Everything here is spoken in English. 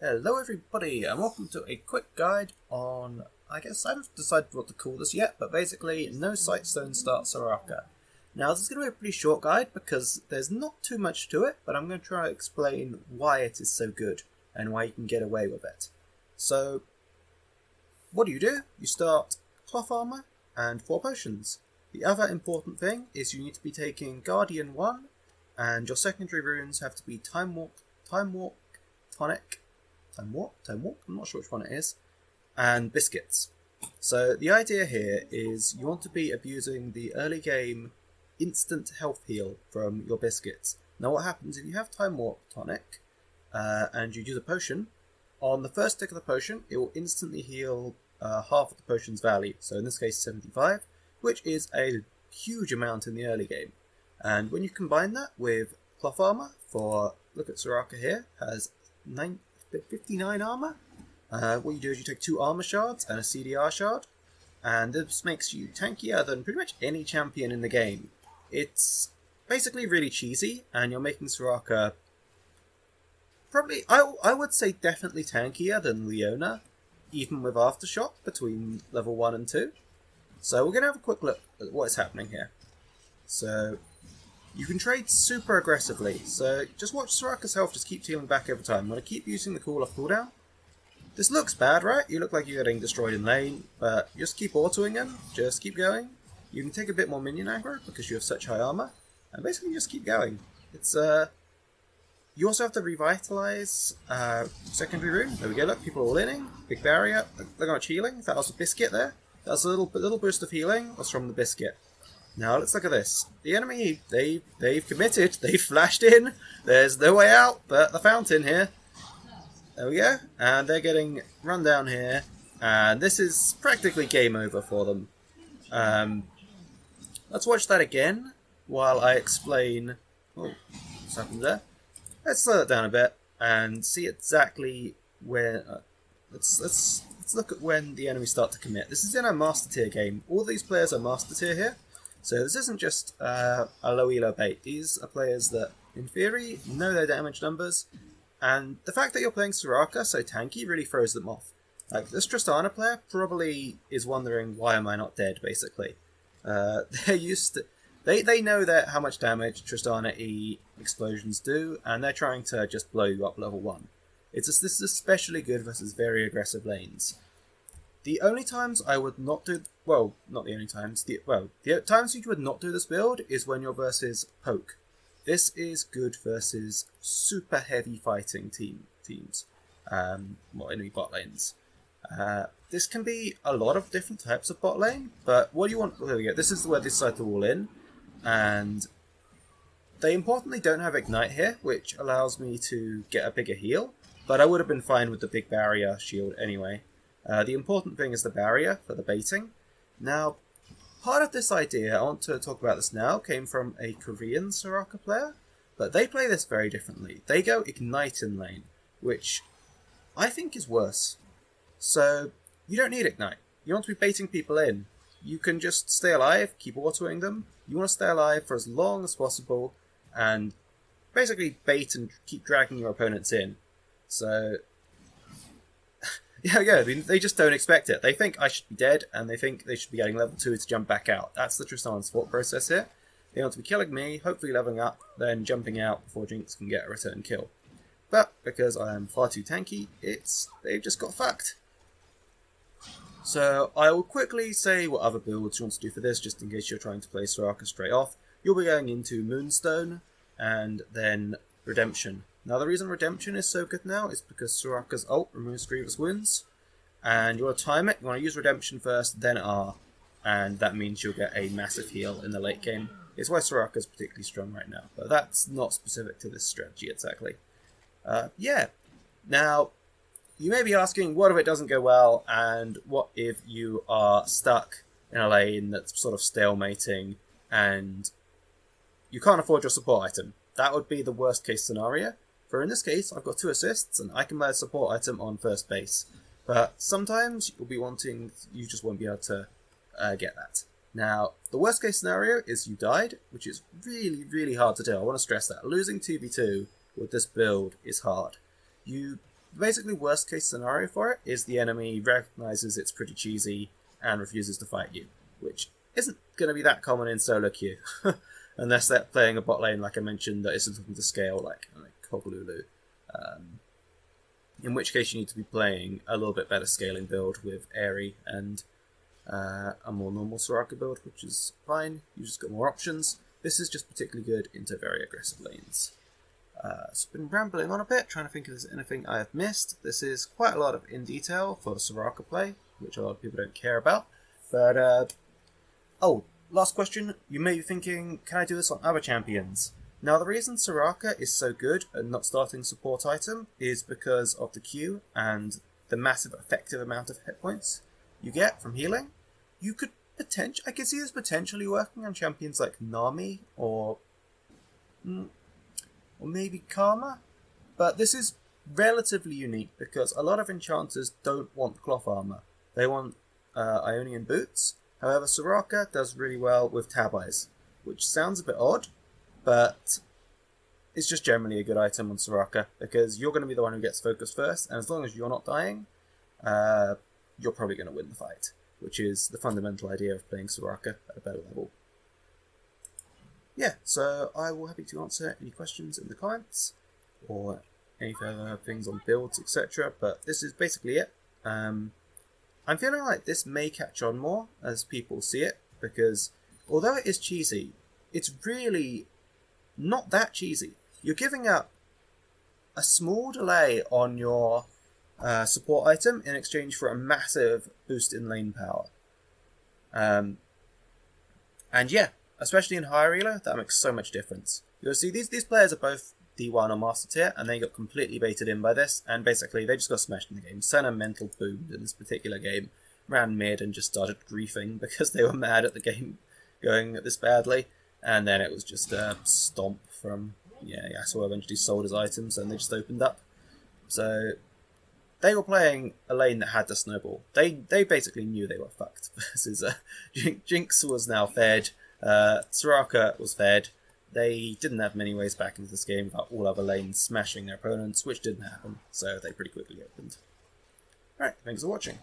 Hello everybody and welcome to a quick guide on, I guess I haven't decided what to call this yet, but basically no Sightstone start Soraka. Now this is going to be a pretty short guide because there's not too much to it, but I'm going to try to explain why it is so good and why you can get away with it. So, what do? You start cloth armor and 4 potions. The other important thing is you need to be taking Guardian 1 and your secondary runes have to be Time Walk, Tonic, Time Walk? I'm not sure which one it is. And biscuits. So the idea here is you want to be abusing the early game instant health heal from your biscuits. Now what happens if you have Time Walk Tonic and you use a potion, on the first tick of the potion it will instantly heal half of the potion's value. So in this case 75, which is a huge amount in the early game. And when you combine that with cloth armor for, look at Soraka here, has 59 armor. What you do is you take 2 armor shards and a CDR shard, and this makes you tankier than pretty much any champion in the game. It's basically really cheesy, and you're making Soraka probably, I would say definitely tankier than Leona, even with Aftershock between level 1 and 2. So we're going to have a quick look at what is happening here. So you can trade super aggressively, so just watch Soraka's health just keep healing back over time. I'm going to keep using the cool-off cooldown. This looks bad, right? You look like you're getting destroyed in lane, but just keep autoing him, just keep going. You can take a bit more minion aggro because you have such high armor, and basically just keep going. It's you also have to revitalise secondary rune. There we go, look, people are all inning, big barrier, look how much healing, that was a biscuit there. That was a little boost of healing, was from the biscuit. Now let's look at this. The enemy, they've committed, they've flashed in, there's no way out but the fountain here. There we go, and they're getting run down here, and this is practically game over for them. Let's watch that again while I explain what's happened there. Let's slow it down a bit and see exactly where, let's look at when the enemies start to commit. This is in a master tier game. All these players are master tier here. So this isn't just a low elo bait. These are players that, in theory, know their damage numbers, and the fact that you're playing Soraka so tanky really throws them off. Like, this Tristana player probably is wondering, why am I not dead, basically. They're used to... They know that how much damage Tristana E explosions do, and they're trying to just blow you up level 1. This is especially good versus very aggressive lanes. The only times I would not do... Well, not the only times. The times you would not do this build is when you're versus poke. This is good versus super heavy fighting teams. Enemy bot lanes. This can be a lot of different types of bot lane, but what do you want... There we go. This is where they decide to wall in, and they importantly don't have Ignite here, which allows me to get a bigger heal, but I would have been fine with the big barrier shield anyway. The important thing is the barrier for the baiting. Now, part of this idea, I want to talk about this now, came from a Korean Soraka player, but they play this very differently. They go Ignite in lane, which I think is worse. So, you don't need Ignite. You want to be baiting people in. You can just stay alive, keep autoing them. You want to stay alive for as long as possible, and basically bait and keep dragging your opponents in. So... Yeah, they just don't expect it. They think I should be dead, and they think they should be getting level 2 to jump back out. That's the Tristana's thought process here. They want to be killing me, hopefully leveling up, then jumping out before Jinx can get a return kill. But, because I am far too tanky, they've just got fucked. So, I will quickly say what other builds you want to do for this, just in case you're trying to play Soraka straight off. You'll be going into Moonstone, and then Redemption. Now the reason Redemption is so good now is because Soraka's ult removes grievous wounds, and you want to time it, you want to use Redemption first, then R, and that means you'll get a massive heal in the late game. It's why Soraka's particularly strong right now, but that's not specific to this strategy exactly. Yeah, now you may be asking, what if it doesn't go well, and what if you are stuck in a lane that's sort of stalemating, and you can't afford your support item? That would be the worst case scenario. For in this case, I've got 2 assists, and I can buy a support item on first base. But sometimes you'll be wanting, you just won't be able to get that. Now, the worst case scenario is you died, which is really, really hard to do. I want to stress that. Losing 2v2 with this build is hard. You basically worst case scenario for it is the enemy recognises it's pretty cheesy and refuses to fight you, which isn't going to be that common in solo queue, unless they're playing a bot lane like I mentioned that isn't looking to scale like Coglulu. In which case you need to be playing a little bit better scaling build with Airy and a more normal Soraka build, which is fine. You just got more options. This is just particularly good into very aggressive lanes. So I've been rambling on a bit, trying to think if there's anything I have missed. This is quite a lot of in detail for Soraka play, which a lot of people don't care about. But, oh, last question. You may be thinking, can I do this on other champions? Now, the reason Soraka is so good at not starting support item is because of the Q and the massive effective amount of hit points you get from healing. You could I could see this potentially working on champions like Nami or maybe Karma, but this is relatively unique because a lot of enchanters don't want cloth armor. They want Ionian boots. However, Soraka does really well with tab eyes, which sounds a bit odd, but it's just generally a good item on Soraka because you're going to be the one who gets focused first, and as long as you're not dying, you're probably going to win the fight, which is the fundamental idea of playing Soraka at a better level. Yeah, so I will be happy to answer any questions in the comments or any further things on builds, etc. But this is basically it. I'm feeling like this may catch on more as people see it because although it is cheesy, it's really not that cheesy. You're giving up a small delay on your support item in exchange for a massive boost in lane power. And yeah, especially in higher elo, that makes so much difference. You'll see these players are both D1 or Master Tier, and they got completely baited in by this, and basically they just got smashed in the game. Senna mental boomed in this particular game, ran mid and just started griefing because they were mad at the game going this badly, and then it was just a stomp from, Yasuo eventually sold his items and they just opened up. So they were playing a lane that had the snowball. They basically knew they were fucked. Jinx was now fed, Soraka was fed. They didn't have many ways back into this game without all other lanes smashing their opponents, which didn't happen, so they pretty quickly opened. Alright, thanks for watching.